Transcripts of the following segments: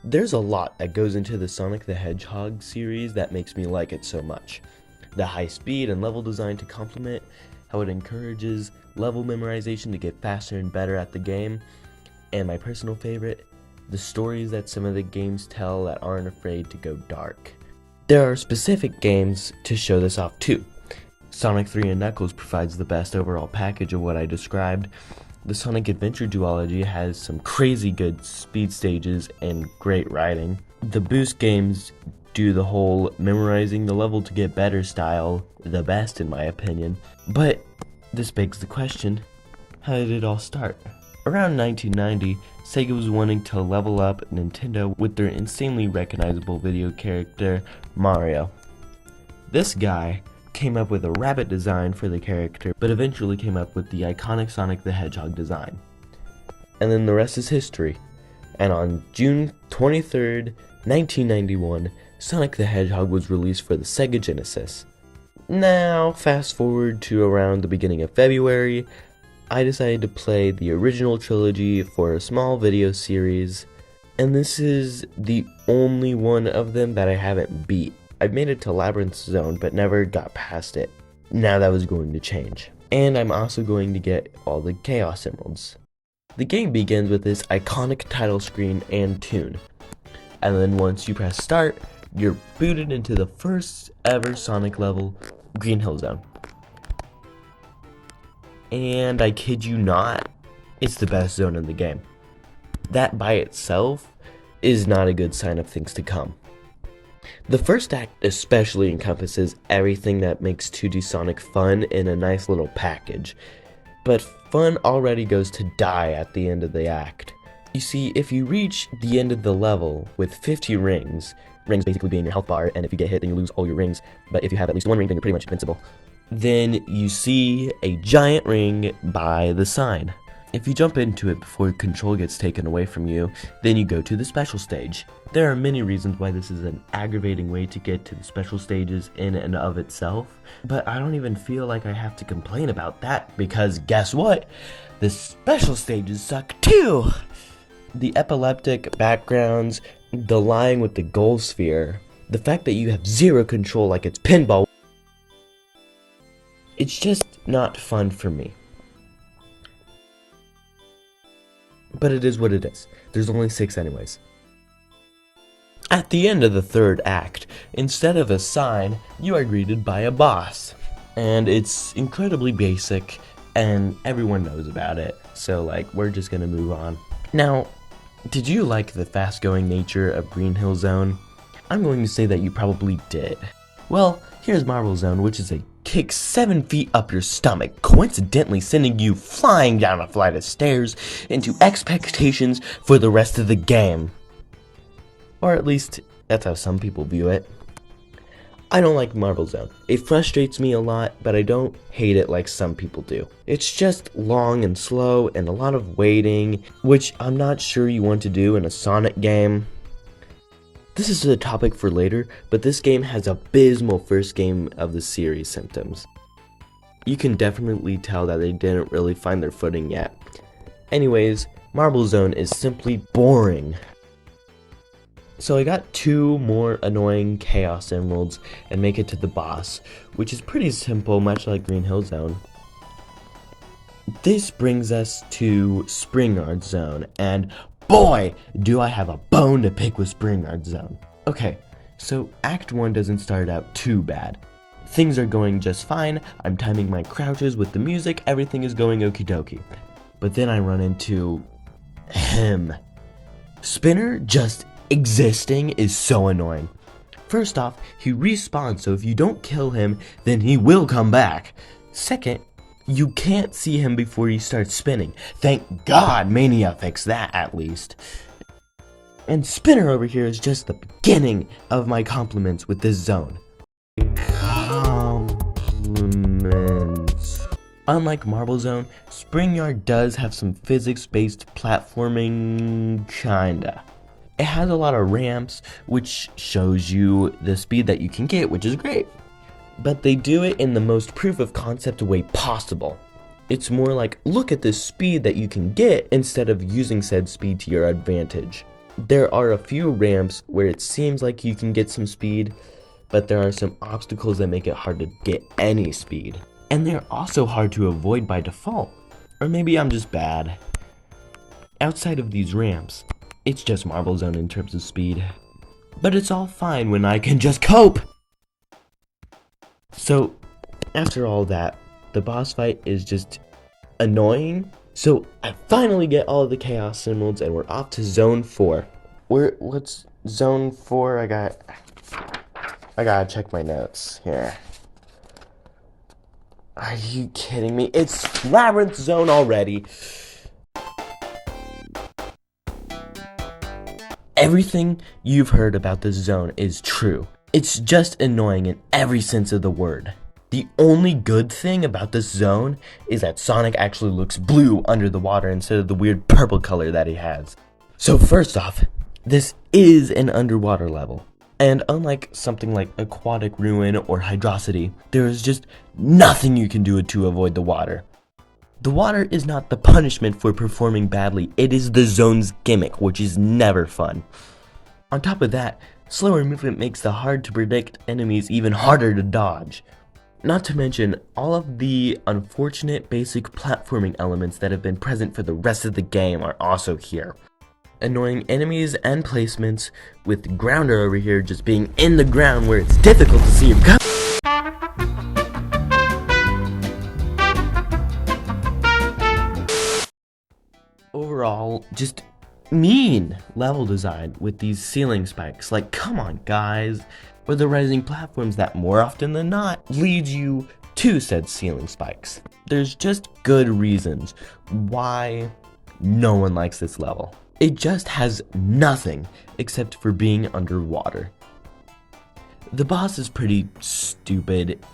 There's a lot that goes into the Sonic the Hedgehog series that makes me like it so much. The high speed and level design to complement how it encourages level memorization to get faster and better at the game, and my personal favorite, the stories that some of the games tell that aren't afraid to go dark. There are specific games to show this off too. Sonic 3 and Knuckles provides the best overall package of what I described. The Sonic Adventure duology has some crazy good speed stages and great writing. The Boost games do the whole memorizing the level to get better style the best in my opinion. But this begs the question, how did it all start? Around 1990, Sega was wanting to level up Nintendo with their insanely recognizable video character, Mario. This guy came up with a rabbit design for the character, but eventually came up with the iconic Sonic the Hedgehog design. And then the rest is history. And on June 23rd, 1991, Sonic the Hedgehog was released for the Sega Genesis. Now, fast forward to around the beginning of February, I decided to play the original trilogy for a small video series, and this is the only one of them that I haven't beat. I've made it to Labyrinth Zone, but never got past it. Now that was going to change. And I'm also going to get all the Chaos Emeralds. The game begins with this iconic title screen and tune. And then once you press start, you're booted into the first ever Sonic level, Green Hill Zone. And I kid you not, it's the best zone in the game. That by itself is not a good sign of things to come. The first act especially encompasses everything that makes 2D Sonic fun in a nice little package, but fun already goes to die at the end of the act. You see, if you reach the end of the level with 50 rings basically being your health bar, and if you get hit then you lose all your rings, but if you have at least one ring then you're pretty much invincible, then you see a giant ring by the sign. If you jump into it before control gets taken away from you, then you go to the special stage. There are many reasons why this is an aggravating way to get to the special stages in and of itself, but I don't even feel like I have to complain about that, because guess what? The special stages suck too! The epileptic backgrounds, the lying with the gold sphere, the fact that you have zero control like it's pinball, it's just not fun for me. But it is what it is. There's only 6 anyways. At the end of the third act, instead of a sign, you are greeted by a boss. And it's incredibly basic, and everyone knows about it. So we're just gonna move on. Now, did you like the fast-going nature of Green Hill Zone? I'm going to say that you probably did. Well, here's Marble Zone, which is a kick 7 feet up your stomach, coincidentally sending you flying down a flight of stairs into expectations for the rest of the game. Or at least, that's how some people view it. I don't like Marble Zone. It frustrates me a lot, but I don't hate it like some people do. It's just long and slow and a lot of waiting, which I'm not sure you want to do in a Sonic game. This is a topic for later, but this game has abysmal first game of the series symptoms. You can definitely tell that they didn't really find their footing yet. Anyways, Marble Zone is simply boring. So I got 2 more annoying Chaos Emeralds and make it to the boss, which is pretty simple, much like Green Hill Zone. This brings us to Springyard Zone, and boy, do I have a bone to pick with Springyard Zone. Okay, so Act 1 doesn't start out too bad. Things are going just fine, I'm timing my crouches with the music, everything is going okie dokie. But then I run into him. Spinner just existing is so annoying. First off, he respawns, so if you don't kill him, then he will come back. Second, you can't see him before he starts spinning. Thank God Mania fixed that at least. And Spinner over here is just the beginning of my compliments with this zone. Compliments. Unlike Marble Zone, Springyard does have some physics-based platforming, kinda. It has a lot of ramps, which shows you the speed that you can get, which is great. But they do it in the most proof of concept way possible. It's more like, look at the speed that you can get instead of using said speed to your advantage. There are a few ramps where it seems like you can get some speed, but there are some obstacles that make it hard to get any speed. And they're also hard to avoid by default. Or maybe I'm just bad. Outside of these ramps, it's just Marble Zone in terms of speed. But it's all fine when I can just cope! So, after all that, the boss fight is just annoying. So, I finally get all of the Chaos Emeralds and we're off to Zone 4. What's Zone 4? I gotta check my notes here. Are you kidding me? It's Labyrinth Zone already. Everything you've heard about this zone is true. It's just annoying in every sense of the word. The only good thing about this zone is that Sonic actually looks blue under the water instead of the weird purple color that he has. So first off, this is an underwater level. And unlike something like Aquatic Ruin or Hydrosity, there is just nothing you can do to avoid the water. The water is not the punishment for performing badly, it is the zone's gimmick, which is never fun. On top of that, slower movement makes the hard to predict enemies even harder to dodge. Not to mention, all of the unfortunate basic platforming elements that have been present for the rest of the game are also here. Annoying enemies and placements, with Grounder over here just being in the ground where it's difficult to see him come. Overall, just mean level design with these ceiling spikes. Like, come on guys. Or the rising platforms that more often than not lead you to said ceiling spikes. There's just good reasons why no one likes this level. It just has nothing except for being underwater. The boss is pretty stupid.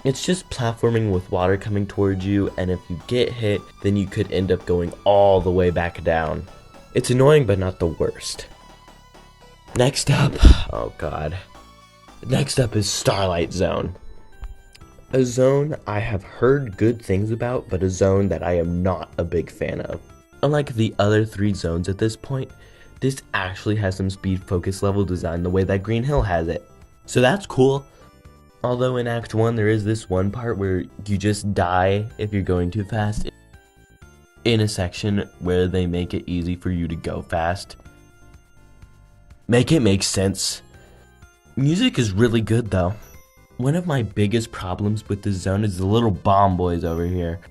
It's just platforming with water coming towards you, and if you get hit, then you could end up going all the way back down. It's annoying, but not the worst. Next up, oh god. Next up is Starlight Zone. A zone I have heard good things about, but a zone that I am not a big fan of. Unlike the other 3 zones at this point, this actually has some speed focus level design the way that Green Hill has it. So that's cool. Although in Act 1 there is this one part where you just die if you're going too fast. In a section where they make it easy for you to go fast. Make it make sense. Music is really good though. One of my biggest problems with this zone is the little bomb boys over here.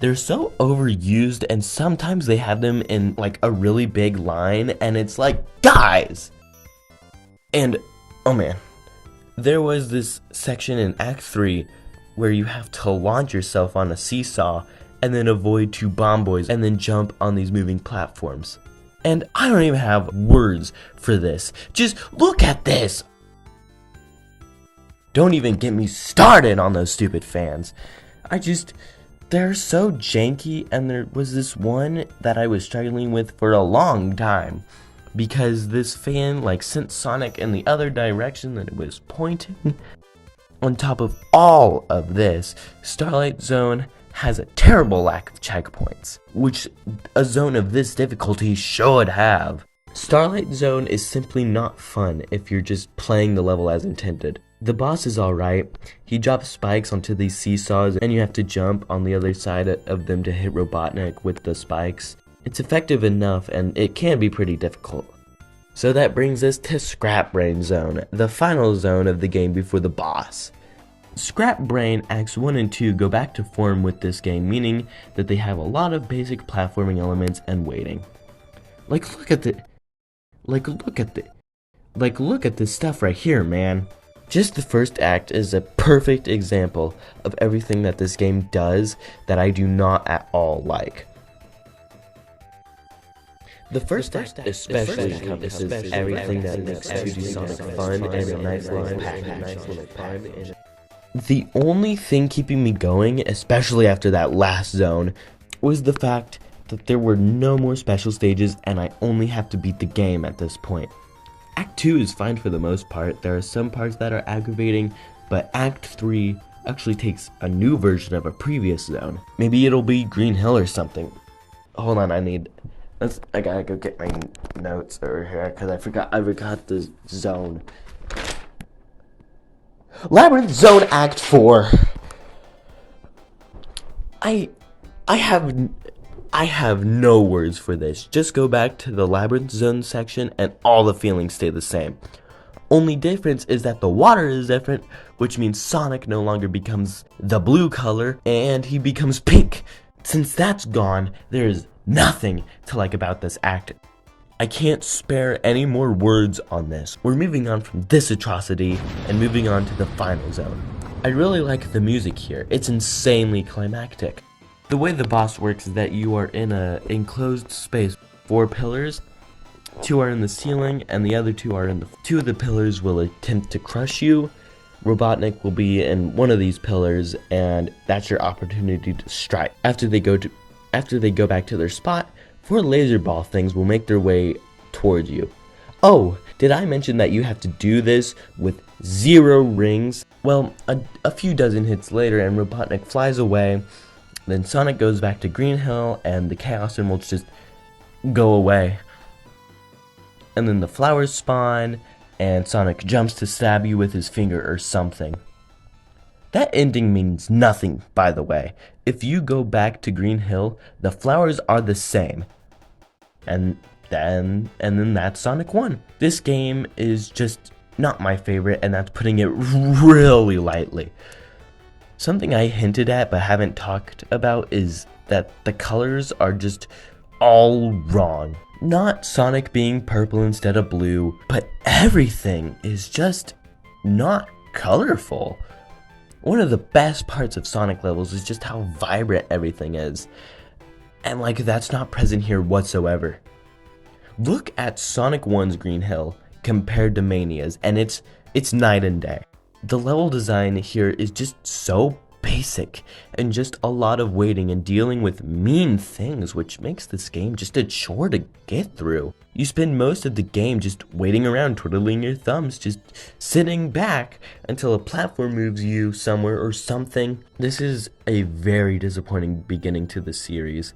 They're so overused, and sometimes they have them in like a really big line and it's like, guys! And oh man, there was this section in Act 3 where you have to launch yourself on a seesaw and then avoid 2 bomb boys and then jump on these moving platforms. And I don't even have words for this. Just look at this! Don't even get me started on those stupid fans. They're so janky, and there was this one that I was struggling with for a long time. Because this fan like sent Sonic in the other direction that it was pointing. On top of all of this, Starlight Zone has a terrible lack of checkpoints, which a zone of this difficulty should have. Starlight Zone is simply not fun if you're just playing the level as intended. The boss is alright. He drops spikes onto these seesaws and you have to jump on the other side of them to hit Robotnik with the spikes. It's effective enough and it can be pretty difficult. So that brings us to Scrap Brain Zone, the final zone of the game before the boss. Scrap Brain Acts 1 and 2 go back to form with this game, meaning that they have a lot of basic platforming elements and waiting. Look at this stuff right here, man. Just the first act is a perfect example of everything that this game does that I do not at all like. The first act especially encompasses everything that makes 2D Sonic fun and a nice little package. The only thing keeping me going, especially after that last zone, was the fact that there were no more special stages and I only have to beat the game at this point. Act 2 is fine for the most part. There are some parts that are aggravating, but Act 3 actually takes a new version of a previous zone. Maybe it'll be Green Hill or something. Hold on, I gotta go get my notes over here because I forgot the zone. Labyrinth Zone Act 4. I have no words for this. Just go back to the Labyrinth Zone section and all the feelings stay the same. Only difference is that the water is different, which means Sonic no longer becomes the blue color and he becomes pink. Since that's gone, there is nothing to like about this act. I can't spare any more words on this. We're moving on from this atrocity and moving on to the final zone. I really like the music here. It's insanely climactic. The way the boss works is that you are in an enclosed space. 4 pillars, 2 are in the ceiling, and the other 2 are in the... 2 of the pillars will attempt to crush you. Robotnik will be in one of these pillars, and that's your opportunity to strike. After they go back to their spot, 4 laser ball things will make their way towards you. Oh, did I mention that you have to do this with 0 rings? Well, a few dozen hits later, and Robotnik flies away. Then Sonic goes back to Green Hill, and the Chaos Emeralds just go away. And then the flowers spawn, and Sonic jumps to stab you with his finger or something. That ending means nothing, by the way. If you go back to Green Hill, the flowers are the same. And then that's Sonic 1. This game is just not my favorite, and that's putting it really lightly. Something I hinted at but haven't talked about is that the colors are just all wrong. Not Sonic being purple instead of blue, but everything is just not colorful. One of the best parts of Sonic levels is just how vibrant everything is. And that's not present here whatsoever. Look at Sonic 1's Green Hill compared to Mania's, and it's night and day. The level design here is just so basic, and just a lot of waiting and dealing with mean things, which makes this game just a chore to get through. You spend most of the game just waiting around, twiddling your thumbs, just sitting back until a platform moves you somewhere or something. This is a very disappointing beginning to the series.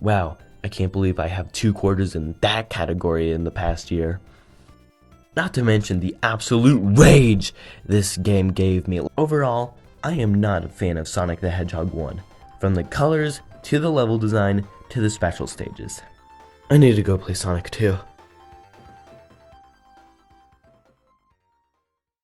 Wow, I can't believe I have 2 quarters in that category in the past year. Not to mention the absolute rage this game gave me. Overall, I am not a fan of Sonic the Hedgehog 1. From the colors, to the level design, to the special stages. I need to go play Sonic 2.